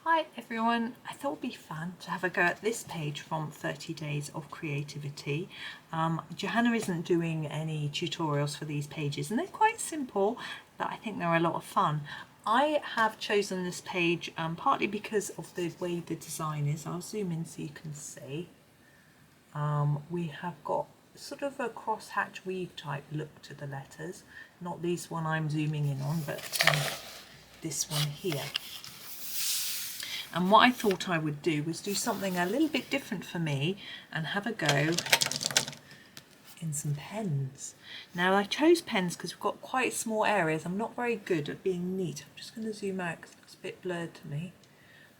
Hi everyone, I thought it would be fun to have a go at this page from 30 Days of Creativity. Johanna isn't doing any tutorials for these pages and they're quite simple, but I think they're a lot of fun. I have chosen this page partly because of the way the design is. I'll zoom in so you can see. We have got sort of a crosshatch weave type look to the letters, not this one I'm zooming in on, but this one here. And what I thought I would do was do something a little bit different for me and have a go in some pens. Now I chose pens because we've got quite small areas. I'm not very good at being neat. I'm just going to zoom out because it looks a bit blurred to me.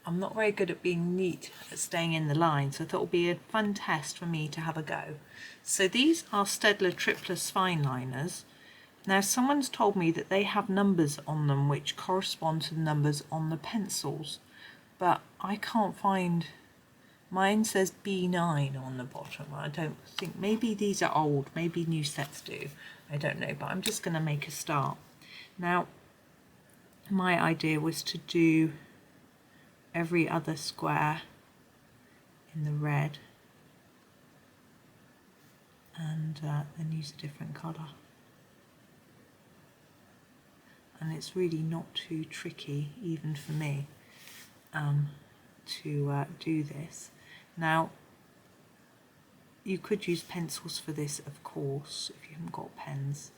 I'm not very good at being neat at staying in the line, so I thought it would be a fun test for me to have a go. So these are Staedtler Triplus fine liners. Now someone's told me that they have numbers on them which correspond to the numbers on the pencils, but I can't find, mine says B9 on the bottom. I don't think, maybe these are old, maybe new sets do, I don't know, but I'm just going to make a start. Now my idea was to do every other square in the red and then use a different colour. And it's really not too tricky, even for me, to do this. Now, you could use pencils for this, of course, if you haven't got pens,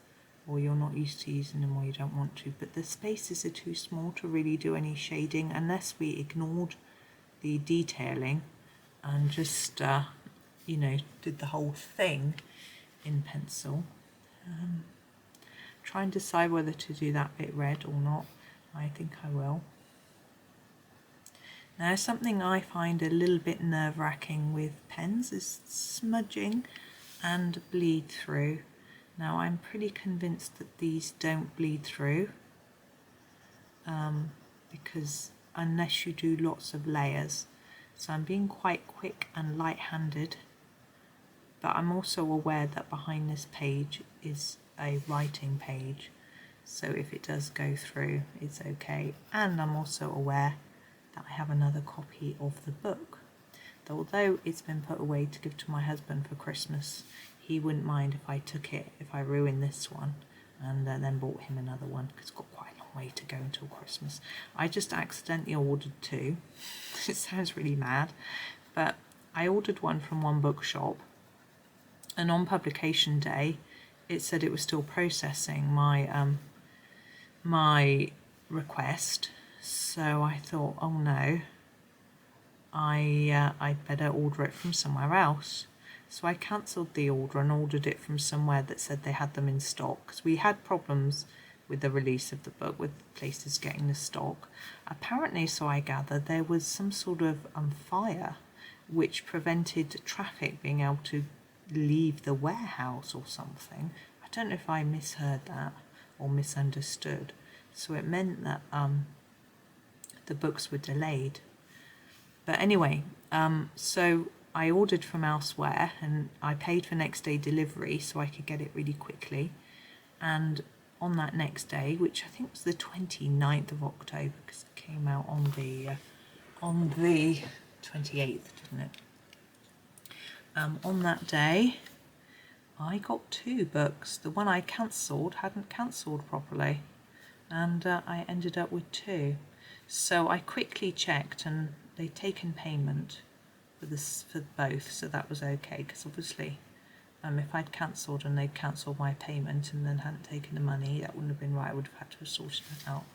or you're not used to using them, or you don't want to, but the spaces are too small to really do any shading unless we ignored the detailing and just, you know, did the whole thing in pencil. Try and decide whether to do that bit red or not. I think I will. Now, something I find a little bit nerve-wracking with pens is smudging and bleed through. Now, I'm pretty convinced that these don't bleed through because unless you do lots of layers. So I'm being quite quick and light-handed, but I'm also aware that behind this page is a writing page, so if it does go through, it's okay. And I'm also aware that I have another copy of the book, though although it's been put away to give to my husband for Christmas, he wouldn't mind if I took it, if I ruined this one and then bought him another one, because it's got quite a long way to go until Christmas. I just accidentally ordered two. It sounds really mad, but I ordered one from one bookshop, and on publication day it said it was still processing my my request. So I thought, oh no, I'd better order it from somewhere else. So I cancelled the order and ordered it from somewhere that said they had them in stock, because we had problems with the release of the book, with places getting the stock. Apparently, so I gather, there was some sort of fire which prevented traffic being able to leave the warehouse or something. I don't know if I misheard that or misunderstood. So it meant that the books were delayed. But anyway, so I ordered from elsewhere and I paid for next day delivery so I could get it really quickly. And on that next day, which I think was the 29th of October, because it came out on the 28th, didn't it? On that day, I got two books. The one I cancelled hadn't cancelled properly, and I ended up with two. So I quickly checked, and they'd taken payment for both, so that was okay. Because obviously, if I'd cancelled and they'd cancelled my payment and then hadn't taken the money, that wouldn't have been right. I would have had to have sorted it out.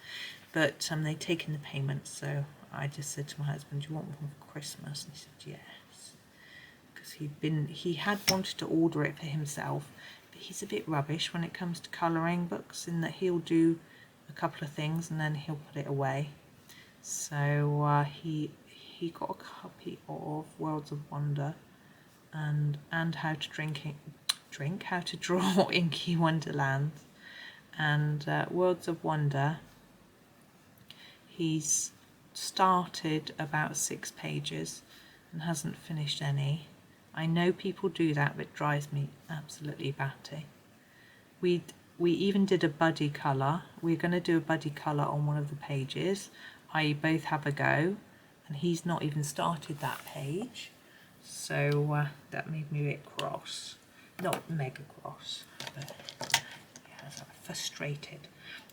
But they'd taken the payment, so I just said to my husband, "Do you want one for Christmas?" And he said, "Yes." He had wanted to order it for himself, but he's a bit rubbish when it comes to colouring books, in that he'll do a couple of things and then he'll put it away. So he got a copy of Worlds of Wonder and How to Draw Inky Wonderlands. And Worlds of Wonder, he's started about 6 pages and hasn't finished any. I know people do that, but it drives me absolutely batty. We even did a buddy colour. We're going to do a buddy colour on one of the pages, i.e. both have a go, and he's not even started that page, so that made me a bit cross. Not mega cross, but yeah, frustrated.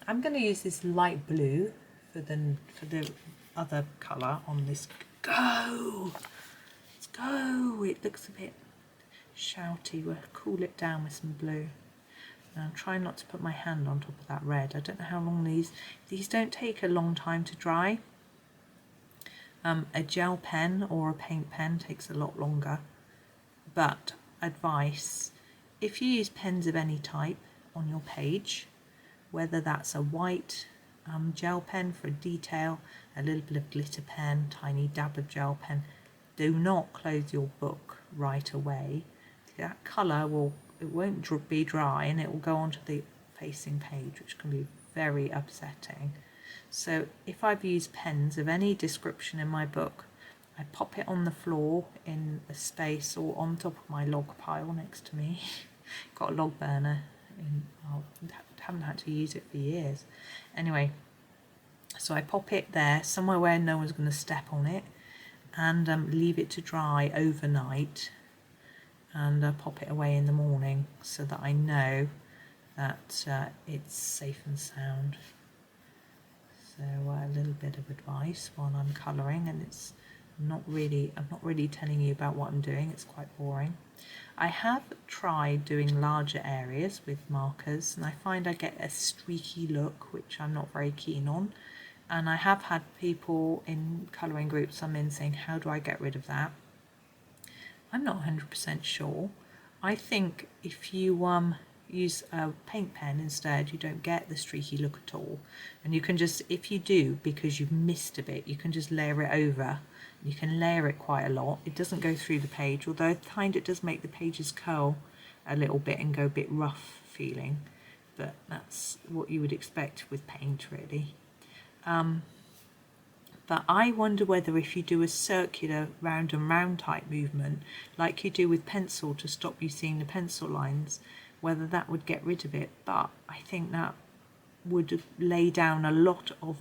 I'm going to use this light blue for the other colour on this. Go! Let's go! It looks a bit shouty. We'll cool it down with some blue. Now I'm trying not to put my hand on top of that red. I don't know how long these don't take a long time to dry. A gel pen or a paint pen takes a lot longer, but advice, if you use pens of any type on your page, whether that's a white gel pen for a detail, a little bit of glitter pen, tiny dab of gel pen, do not close your book right away. That colour won't be dry and it will go onto the facing page, which can be very upsetting. So if I've used pens of any description in my book, I pop it on the floor in a space or on top of my log pile next to me. Got a log burner, I haven't had to use it for years. Anyway, so I pop it there, somewhere where no one's going to step on it, and leave it to dry overnight, and pop it away in the morning so that I know that it's safe and sound. So a little bit of advice while I'm colouring, and I'm not really telling you about what I'm doing, it's quite boring. I have tried doing larger areas with markers, and I find I get a streaky look, which I'm not very keen on. And I have had people in colouring groups I'm in saying, how do I get rid of that? I'm not 100% sure. I think if you use a paint pen instead, you don't get the streaky look at all. And you can just, if you do, because you've missed a bit, you can just layer it over. You can layer it quite a lot. It doesn't go through the page, although I find it does make the pages curl a little bit and go a bit rough feeling. But that's what you would expect with paint, really. But I wonder whether if you do a circular round and round type movement, like you do with pencil to stop you seeing the pencil lines, whether that would get rid of it. But I think that would lay down a lot of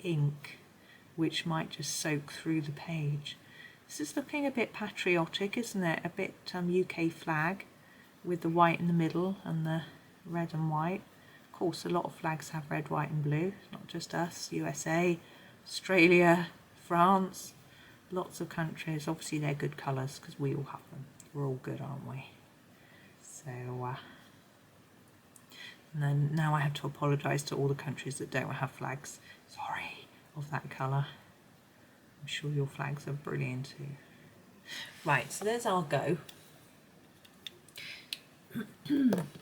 ink, which might just soak through the page. This is looking a bit patriotic, isn't it? A bit UK flag with the white in the middle and the red and white. Of course, a lot of flags have red, white and blue, not just us. USA, Australia, France, lots of countries. Obviously they're good colours because we all have them. We're all good, aren't we? So and then now I have to apologise to all the countries that don't have flags. Sorry, of that colour. I'm sure your flags are brilliant too. Right, so there's our go.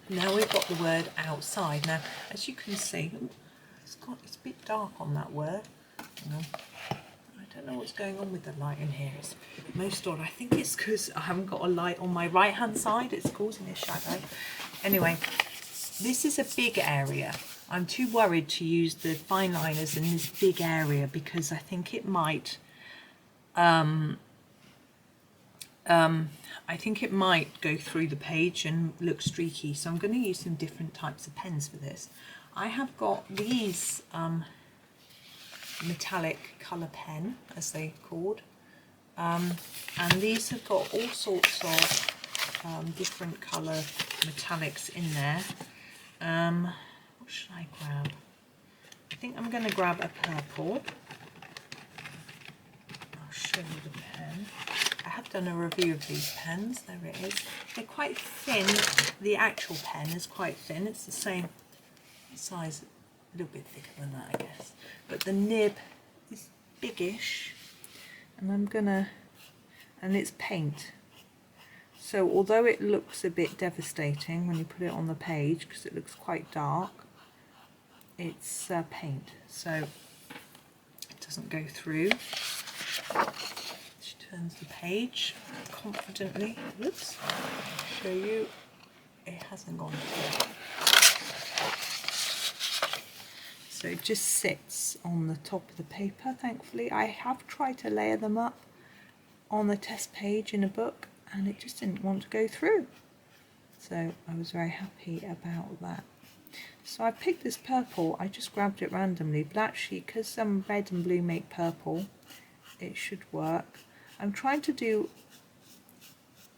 Now we've got the word outside. Now, as you can see, it's a bit dark on that word. I don't know what's going on with the light in here. It's most odd. I think it's because I haven't got a light on my right hand side. It's causing a shadow. Anyway, this is a big area. I'm too worried to use the fine liners in this big area because I think it might go through the page and look streaky. So I'm going to use some different types of pens for this. I have got these metallic colour pen, as they're called, and these have got all sorts of different colour metallics in there. What should I grab? I think I'm going to grab a purple. I'll show you the pen. I have done a review of these pens. There it is. They're quite thin. The actual pen is quite thin. It's the same size, a little bit thicker than that, I guess. But the nib is biggish, and it's paint. So although it looks a bit devastating when you put it on the page because it looks quite dark, it's paint, so it doesn't go through. She turns the page confidently. Whoops! Show you, it hasn't gone through. So it just sits on the top of the paper, thankfully. I have tried to layer them up on the test page in a book and it just didn't want to go through. So I was very happy about that. So I picked this purple, I just grabbed it randomly, but actually because some red and blue make purple, it should work. I'm trying to do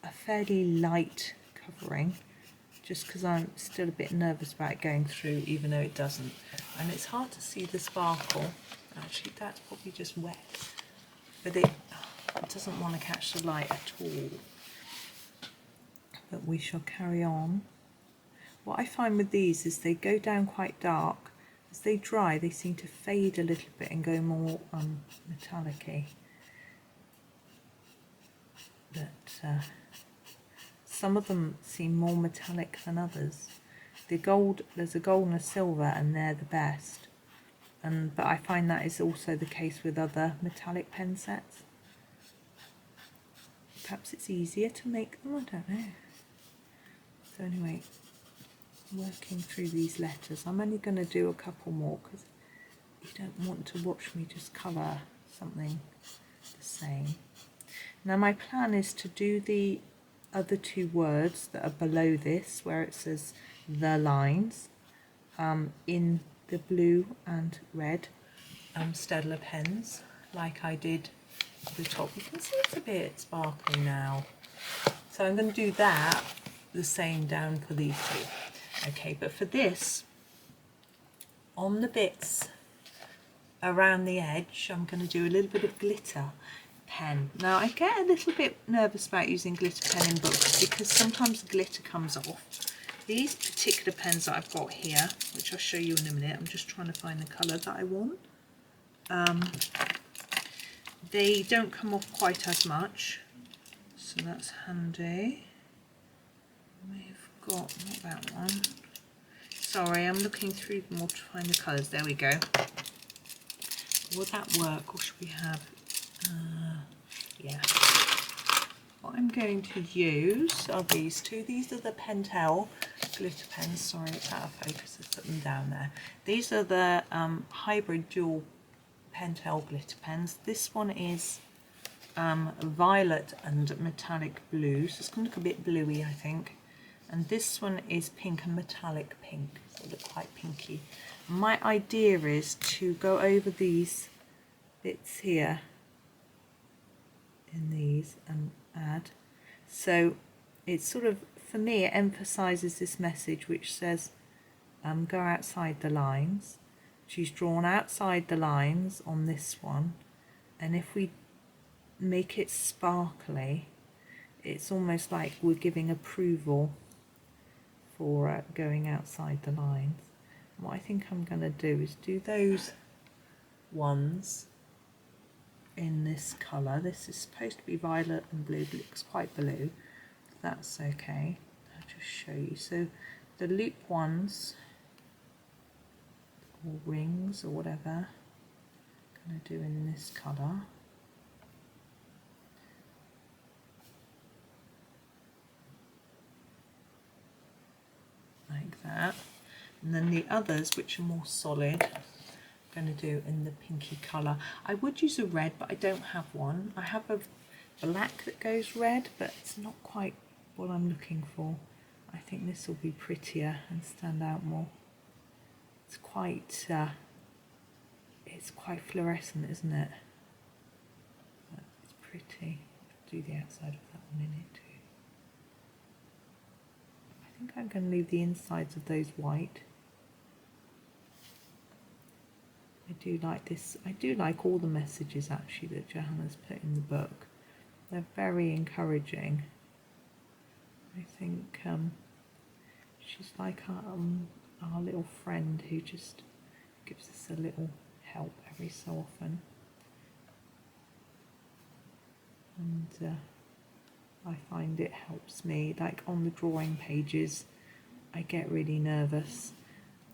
a fairly light covering just because I'm still a bit nervous about it going through, even though it doesn't. And it's hard to see the sparkle. Actually, that's probably just wet, but it doesn't want to catch the light at all. But we shall carry on. What I find with these is they go down quite dark. As they dry, they seem to fade a little bit and go more metallic-y. But some of them seem more metallic than others. There's a gold and a silver, and they're the best. But I find that is also the case with other metallic pen sets. Perhaps it's easier to make them, I don't know. So anyway, working through these letters. I'm only going to do a couple more because you don't want to watch me just colour something the same. Now my plan is to do the other two words that are below this, where it says the lines, in the blue and red Staedtler pens, like I did at the top. You can see it's a bit sparkly now. So I'm going to do that the same down for these two. Okay, but for this, on the bits around the edge, I'm going to do a little bit of glitter pen. Now I get a little bit nervous about using glitter pen in books because sometimes the glitter comes off. These particular pens that I've got here, which I'll show you in a minute, I'm just trying to find the colour that I want. They don't come off quite as much, so that's handy. We've got, not that one. Sorry, I'm looking through them all to find the colours. There we go. Will that work, or should we have... yeah. What I'm going to use are these two. These are the Pentel glitter pens. Sorry, it's out of focus. Let's put them down there. These are the hybrid dual Pentel glitter pens. This one is violet and metallic blue, so it's going to look a bit bluey, I think. And this one is pink and metallic pink, so it looks quite pinky. My idea is to go over these bits here in these and add. So it's sort of, for me, it emphasises this message which says go outside the lines. She's drawn outside the lines on this one, and if we make it sparkly, it's almost like we're giving approval for going outside the lines. And what I think I'm going to do is do those ones in this colour. This is supposed to be violet and blue, but it looks quite blue. That's okay. I'll just show you. So the loop ones, or rings or whatever, I'm going to do in this colour. Like that. And then the others, which are more solid, I'm going to do in the pinky colour. I would use a red, but I don't have one. I have a black that goes red, but it's not quite what I'm looking for. I think this will be prettier and stand out more. It's quite fluorescent, isn't it? But it's pretty. I'll do the outside of that one in it too. I think I'm going to leave the insides of those white. I do like this. I do like all the messages actually that Johanna's put in the book. They're very encouraging. I think she's like our little friend who just gives us a little help every so often. And I find it helps me. Like on the drawing pages, I get really nervous.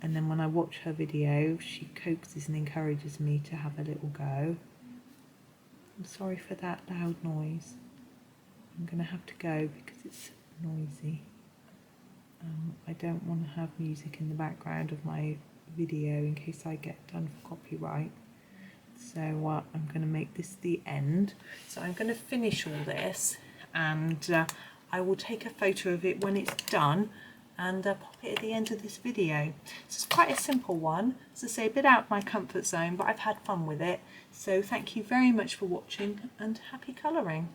And then when I watch her video, she coaxes and encourages me to have a little go. I'm sorry for that loud noise. I'm going to have to go because it's noisy. I don't want to have music in the background of my video in case I get done for copyright. So I'm going to make this the end. So I'm going to finish all this, and I will take a photo of it when it's done, and pop it at the end of this video. So it's quite a simple one, as I say, a bit out of my comfort zone, but I've had fun with it. So thank you very much for watching and happy colouring.